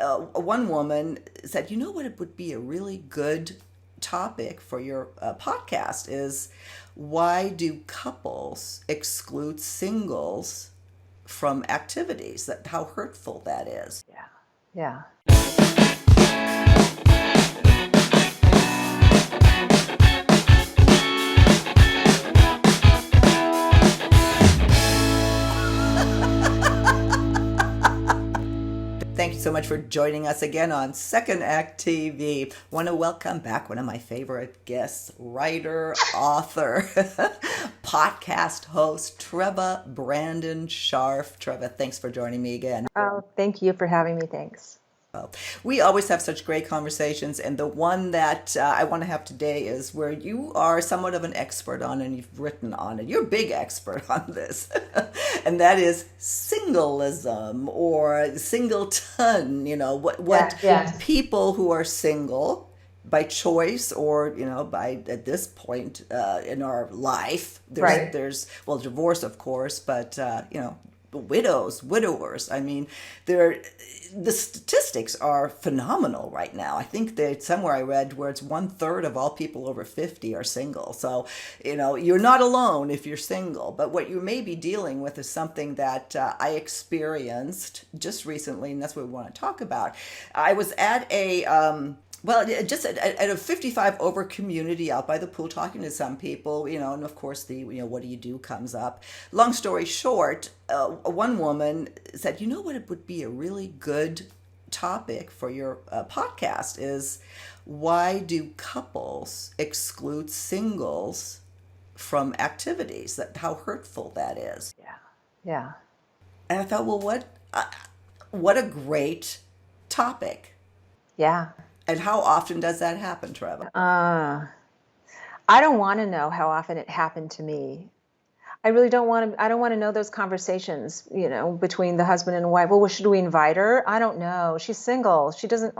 one woman said, you know what, it would be a really good topic for your podcast is why do couples exclude singles from activities? That how hurtful that is. Yeah. Thank you so much for joining us again on Second Act TV. Want to welcome back one of my favorite guests, writer, author, podcast host, Treva Brandon Scharf. Treva, thanks for joining me again. Oh, thank you for having me. Thanks. We always have such great conversations, and the one that I want to have today is where you are somewhat of an expert on, and you've written on it. You're a big expert on this, and that is singleism or singleton. You know what people who are single by choice or by at this point in our life. There's divorce, of course, but widowers. I mean, the statistics are phenomenal right now. I think that somewhere I read where it's 1/3 of all people over 50 are single. So, you're not alone if you're single, but what you may be dealing with is something that I experienced just recently, and that's what we want to talk about. I was at just at a 55 over community out by the pool talking to some people, and of course what do you do comes up. Long story short, one woman said, you know what, it would be a really good topic for your podcast is why do couples exclude singles from activities? That how hurtful that is. Yeah. And I thought, well, what a great topic. Yeah. And how often does that happen, Treva? I don't want to know how often it happened to me. I really don't want to. I don't want to know those conversations, between the husband and wife. Well, should we invite her? I don't know. She's single. She doesn't.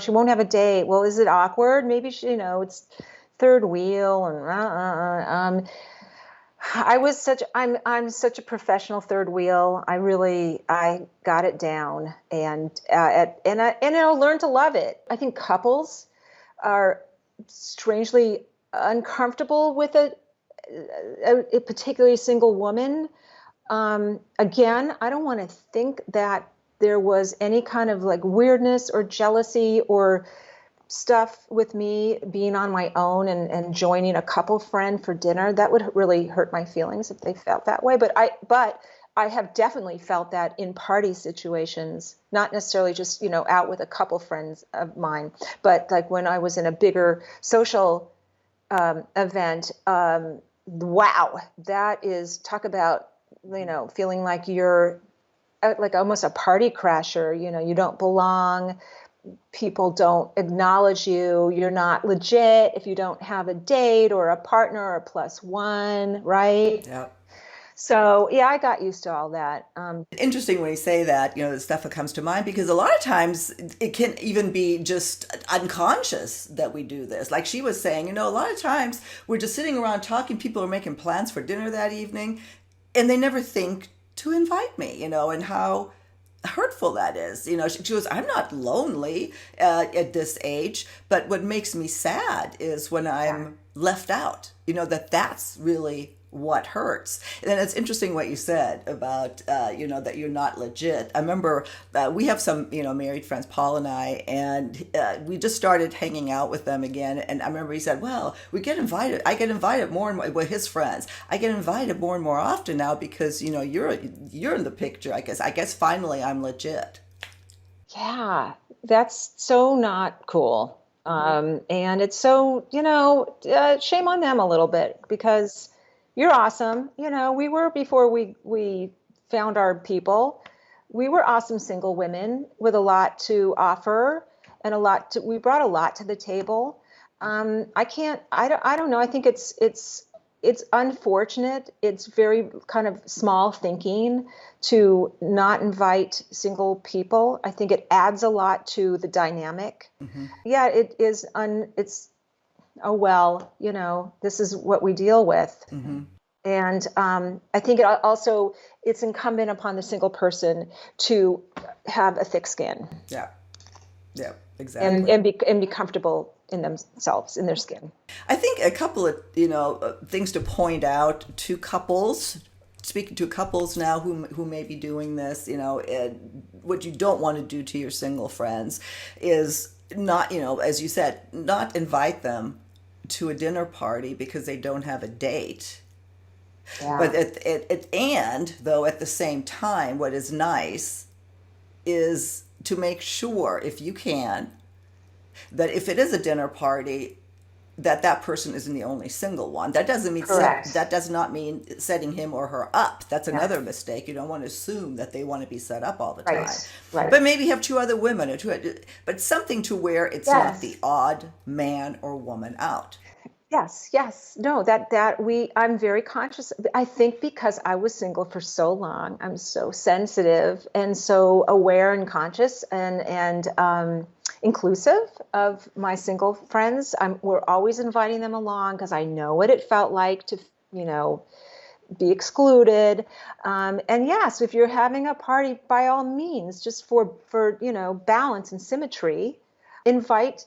She won't have a date. Well, is it awkward? Maybe she. It's third wheel and. I'm such a professional third wheel. I got it down, and I'll learn to love it. I think couples are strangely uncomfortable with a particularly single woman. Again, I don't want to think that there was any kind of like weirdness or jealousy or stuff with me being on my own and joining a couple friend for dinner. That would really hurt my feelings if they felt that way. But I have definitely felt that in party situations, not necessarily just, out with a couple friends of mine, but like when I was in a bigger social event. Wow, that is, talk about, feeling like you're like almost a party crasher. You don't belong. People don't acknowledge you. You're not legit if you don't have a date or a partner or a plus one, right? Yeah. So, I got used to all that. Interesting when you say that, the stuff that comes to mind, because a lot of times it can even be just unconscious that we do this. Like she was saying, a lot of times we're just sitting around talking, people are making plans for dinner that evening, and they never think to invite me, and how hurtful that is. She goes, I'm not lonely at this age, but what makes me sad is when I'm left out, that's really what hurts. And then it's interesting what you said about, that you're not legit. I remember we have some, married friends, Paul and I, and we just started hanging out with them again. And I remember he said, well, I get invited more and more with his friends. I get invited more and more often now because, you're in the picture, I guess finally I'm legit. Yeah, that's so not cool. And it's so, shame on them a little bit because you're awesome. We were, before we found our people, we were awesome single women with a lot to offer and we brought a lot to the table. I don't know. I think it's unfortunate. It's very kind of small thinking to not invite single people. I think it adds a lot to the dynamic. Mm-hmm. Yeah, it is oh, well, this is what we deal with. Mm-hmm. And I think it's incumbent upon the single person to have a thick skin. Yeah. Yeah, and exactly. be comfortable in themselves, in their skin. I think a couple of things to point out to couples. Speaking to couples now who may be doing this, what you don't want to do to your single friends is not, as you said, not invite them to a dinner party because they don't have a date. Yeah. But and though at the same time, what is nice is to make sure, if you can, that if it is a dinner party, that person isn't the only single one. That doesn't mean Correct. that does not mean setting him or her up. That's another Yes. mistake. You don't want to assume that they want to be set up all the time. Right. Right. But maybe have two other women but something to where it's not the Yes. odd man or woman out. Yes, yes. No, I'm very conscious. I think because I was single for so long, I'm so sensitive and so aware and conscious and inclusive of my single friends. We're always inviting them along because I know what it felt like to, you know, be excluded. And yes, if you're having a party, by all means, just for balance and symmetry, invite,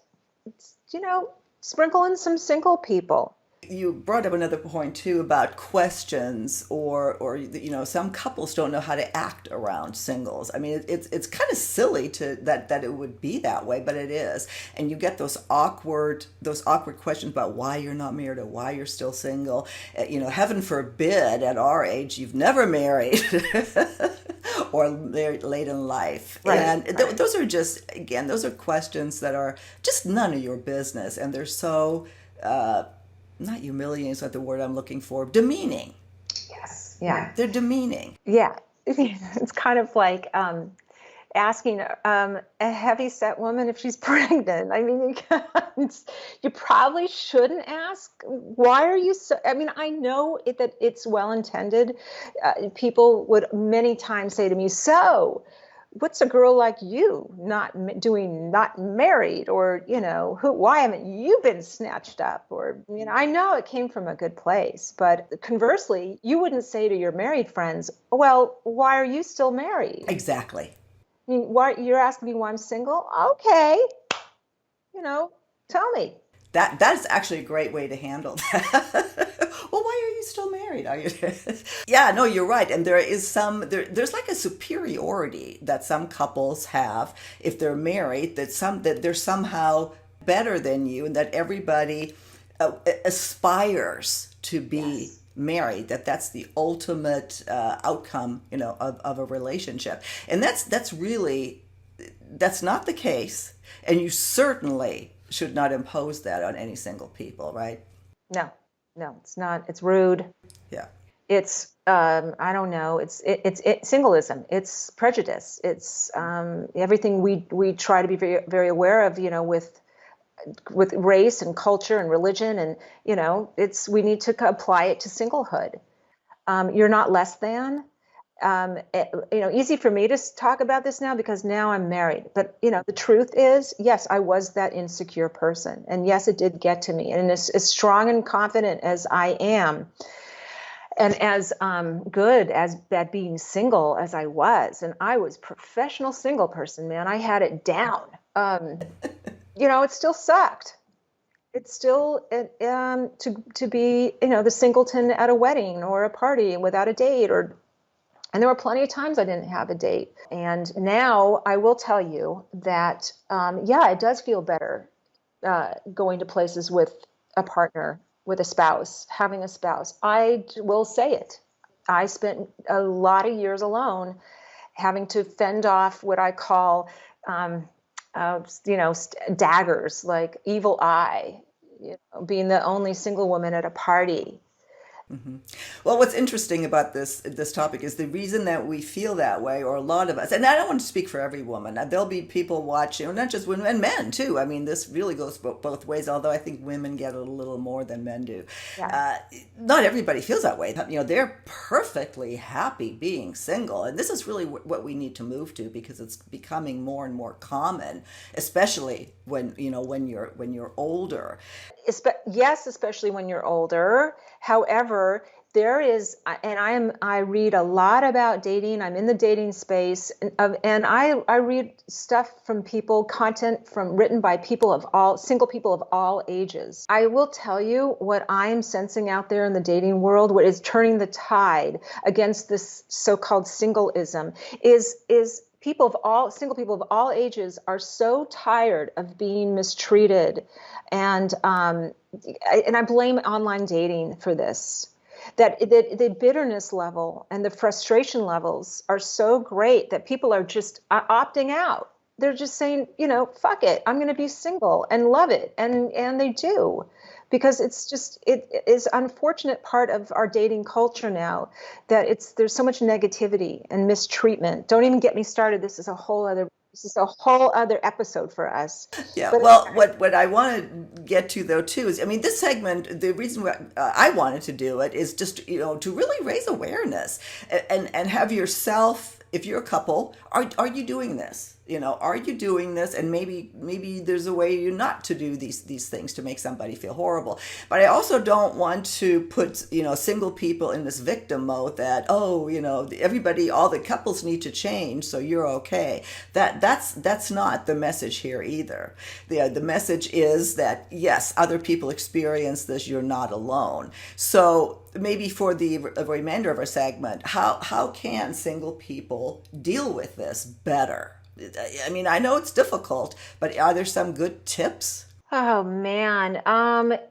sprinkle in some single people. You brought up another point too about questions or some couples don't know how to act around singles. I mean it's kind of silly to that it would be that way, but it is. And you get those awkward questions about why you're not married or why you're still single. Heaven forbid at our age you've never married or married late in life. Right, And right. those are just, again, those are questions that are just none of your business, and they're so not humiliating is not the word I'm looking for, demeaning. Yes. Yeah. They're demeaning. Yeah. It's kind of like asking a heavy set woman if she's pregnant. I mean, you probably shouldn't ask, why are you so, I mean, I know that it's well intended. People would many times say to me, so what's a girl like you not married, or why haven't you been snatched up? Or I know it came from a good place, but conversely, you wouldn't say to your married friends, well, why are you still married? Exactly. I mean, why you're asking me why I'm single? Okay, tell me. That's actually a great way to handle that. Well, why are you still married? Are you? Yeah, no, you're right. And there's like a superiority that some couples have if they're married, that they're somehow better than you, and that everybody aspires to be Yes. married, that's the ultimate outcome of a relationship. And that's not the case, and you certainly should not impose that on any single people, right? No, no, it's not. It's rude. Yeah. It's I don't know. It's singleism. It's prejudice. It's everything we try to be very very aware of. With race and culture and religion, and we need to apply it to singlehood. You're not less than. Easy for me to talk about this now because now I'm married. But the truth is, yes, I was that insecure person, and yes, it did get to me. And as strong and confident as I am, and as good as at being single as I was, and I was professional single person, man, I had it down. It still sucked. It's still to be the singleton at a wedding or a party without a date, and there were plenty of times I didn't have a date. And now I will tell you that it does feel better going to places with a partner, with a spouse, having a spouse. I will say it. I spent a lot of years alone, having to fend off what I call daggers, like evil eye, being the only single woman at a party. Well, what's interesting about this topic is the reason that we feel that way, or a lot of us, and I don't want to speak for every woman. There'll be people watching, not just women, and men too. I mean, this really goes both ways. Although I think women get a little more than men do. Yeah. Not everybody feels that way. They're perfectly happy being single, and this is really what we need to move to, because it's becoming more and more common, especially when you're older. Yes, especially when you're older. However, There is, and I read a lot about dating. I'm in the dating space, and I read stuff from people, content written by single people of all ages. I will tell you what I'm sensing out there in the dating world, what is turning the tide against this so-called singleism, is single people of all ages are so tired of being mistreated, and I blame online dating for this. That the bitterness level and the frustration levels are so great that people are just opting out. They're just saying, fuck it, I'm going to be single and love it, and they do, because it is unfortunate part of our dating culture now that there's so much negativity and mistreatment. Don't even get me started. This is a whole other episode for us. Yeah, But well, what I want to get to though too is, I mean, this segment, the reason why I wanted to do it is just to really raise awareness and have yourself, if you're a couple, are you doing this? Are you doing this? And maybe there's a way you not to do these things to make somebody feel horrible. But I also don't want to put single people in this victim mode that everybody, all the couples need to change so you're okay. That's not the message here either. The message is that yes, other people experience this. You're not alone. So maybe for the remainder of our segment, how can single people deal with this better? I mean, I know it's difficult, but are there some good tips? Oh man,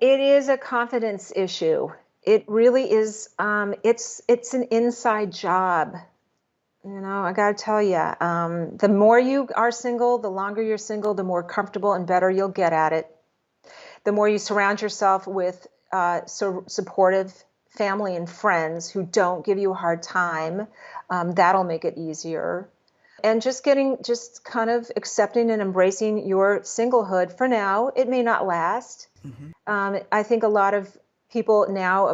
it is a confidence issue. It really is. It's an inside job. I got to tell you, the more you are single, the longer you're single, the more comfortable and better you'll get at it. The more you surround yourself with supportive family and friends who don't give you a hard time, that'll make it easier. And just kind of accepting and embracing your singlehood for now. It may not last. Mm-hmm. I think a lot of people now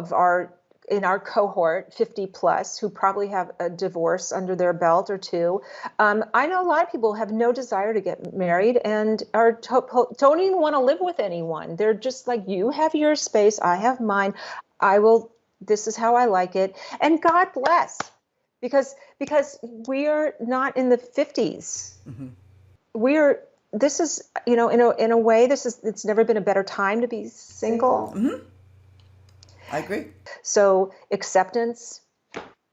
in our cohort, 50 plus, who probably have a divorce under their belt or two. I know a lot of people have no desire to get married and don't even want to live with anyone. They're just like, you have your space, I have mine. This is how I like it. And God bless. Because we are not in the 50s. Mm-hmm. This is, in a way, it's never been a better time to be single. Mm-hmm. I agree. So acceptance,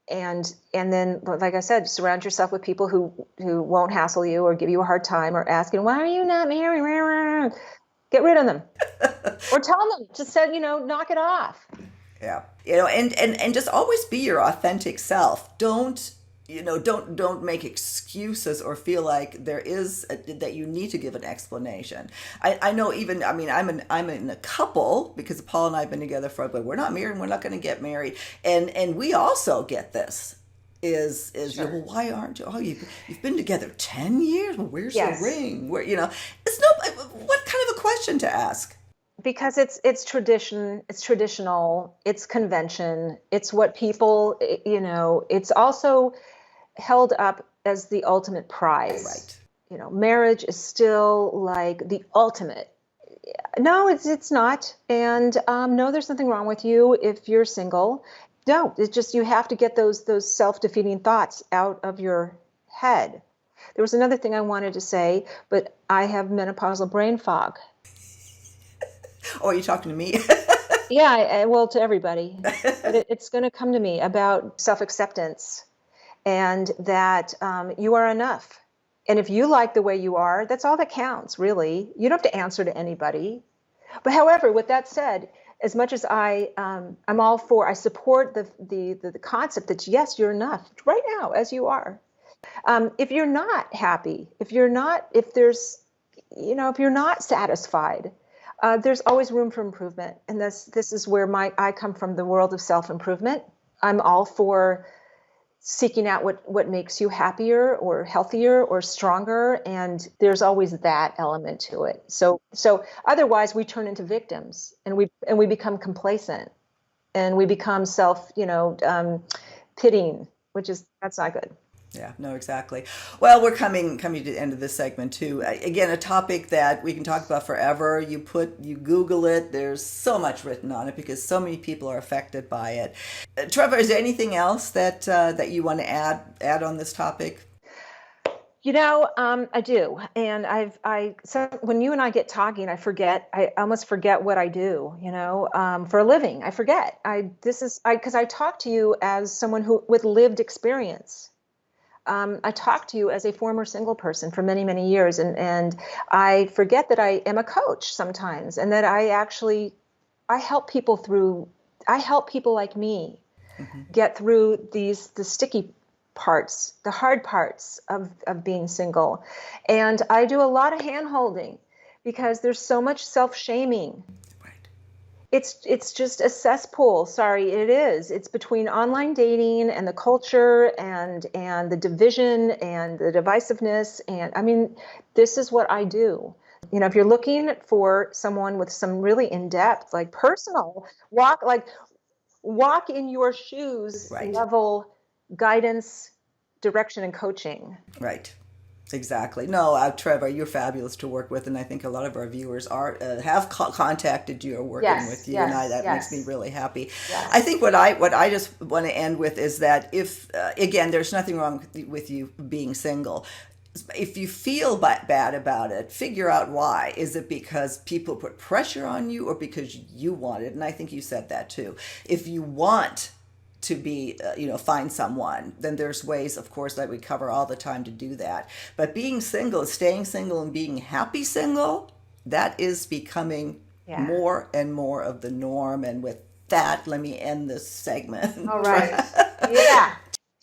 and then, like I said, surround yourself with people who won't hassle you or give you a hard time or asking, why are you not married? Get rid of them. Or tell them, just say, knock it off. Yeah. And just always be your authentic self. Don't make excuses or feel like that you need to give an explanation. I know I'm in a couple because Paul and I have been together but we're not married and we're not going to get married. And we also get this is sure. Well, why aren't you? Oh, you've been together 10 years. Well, where's yes. the ring? What kind of a question to ask? Because it's tradition, it's traditional, it's convention, it's what people, it's also held up as the ultimate prize. Right. Marriage is still like the ultimate. No, it's not. And no, there's nothing wrong with you if you're single. No, it's just you have to get those self-defeating thoughts out of your head. There was another thing I wanted to say, but I have menopausal brain fog. Oh, are you talking to me? Yeah, well, to everybody. But it's going to come to me about self-acceptance and that you are enough. And if you like the way you are, that's all that counts, really. You don't have to answer to anybody. But however, with that said, as much as I support the concept that, yes, you're enough right now as you are. If you're not happy, if you're not satisfied, there's always room for improvement. And this is where I come from, the world of self-improvement. I'm all for seeking out what makes you happier or healthier or stronger. And there's always that element to it. So otherwise we turn into victims and we become complacent and we become pitying, that's not good. Yeah, no, exactly. Well, we're coming to the end of this segment too. Again, a topic that we can talk about forever. You Google it. There's so much written on it because so many people are affected by it. Trevor, is there anything else that you want to add on this topic? I do, and so when you and I get talking, I almost forget what I do, for a living. I forget. Because I talk to you as someone who with lived experience. I talk to you as a former single person for many, many years, and I forget that I am a coach sometimes, and that I help people like me get through the sticky parts, the hard parts of being single. And I do a lot of hand holding because there's so much self-shaming. Right. It's just a cesspool. Sorry, it is. It's between online dating and the culture and the division and the divisiveness. And I mean, this is what I do. If you're looking for someone with some really in-depth, like personal walk in your shoes Right. level guidance, direction, and coaching. Right. Exactly. No, Trevor, you're fabulous to work with, and I think a lot of our viewers have contacted you or working with you, and that makes me really happy. Yes. I think what I just want to end with is that if again, there's nothing wrong with you being single. If you feel bad about it, figure out why. Is it because people put pressure on you, or because you want it? And I think you said that too. If you want to be, find someone, then there's ways, of course, that we cover all the time to do that. But being single, staying single, and being happy single, that is becoming more and more of the norm. And with that, let me end this segment. All right. Yeah.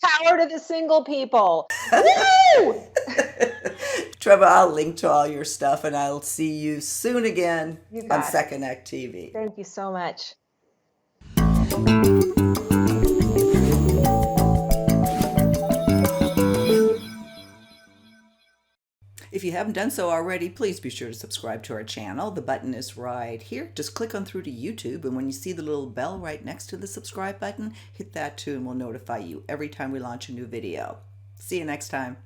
Power to the single people. Woo! Treva, I'll link to all your stuff, and I'll see you soon again on Second Act TV. Thank you so much. If you haven't done so already, please be sure to subscribe to our channel. The button is right here. Just click on through to YouTube, and when you see the little bell right next to the subscribe button, hit that too, and we'll notify you every time we launch a new video. See you next time.